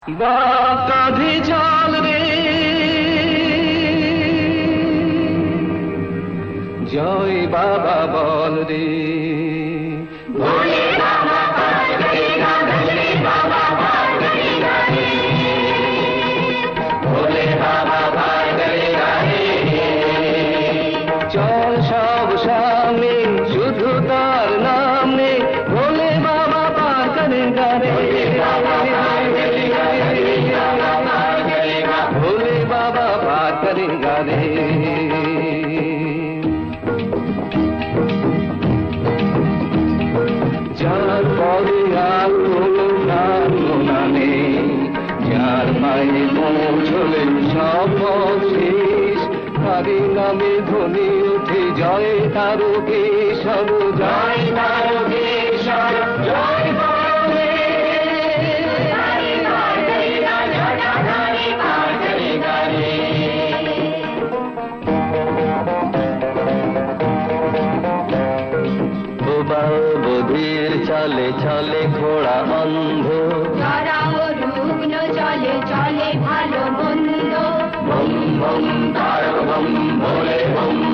কাঁধে চল রে জয় বাবা বল রে ভোলে বাবা পার করেগা ভোলে বাবা পার করেগা রে ভোলে বাবা পার করেগা রে চল সব সামনে শুধু তার নামে ভোলে বাবা পার করেগা রে भोले बाबा पार करेगा रे যার পরে আর কোনো নাম নেই যার পায়ে পৌঁছলে সব শেষ তারি নামে ধ্বনি উঠে জয় তারকেশ্বর জয় তারকেশ্বর জয় বধির চলে চলে ঘোড়া অন্ধ রুগ্ন চলে চলে ভালো মন্দ বম বম তার বম ভোলে বম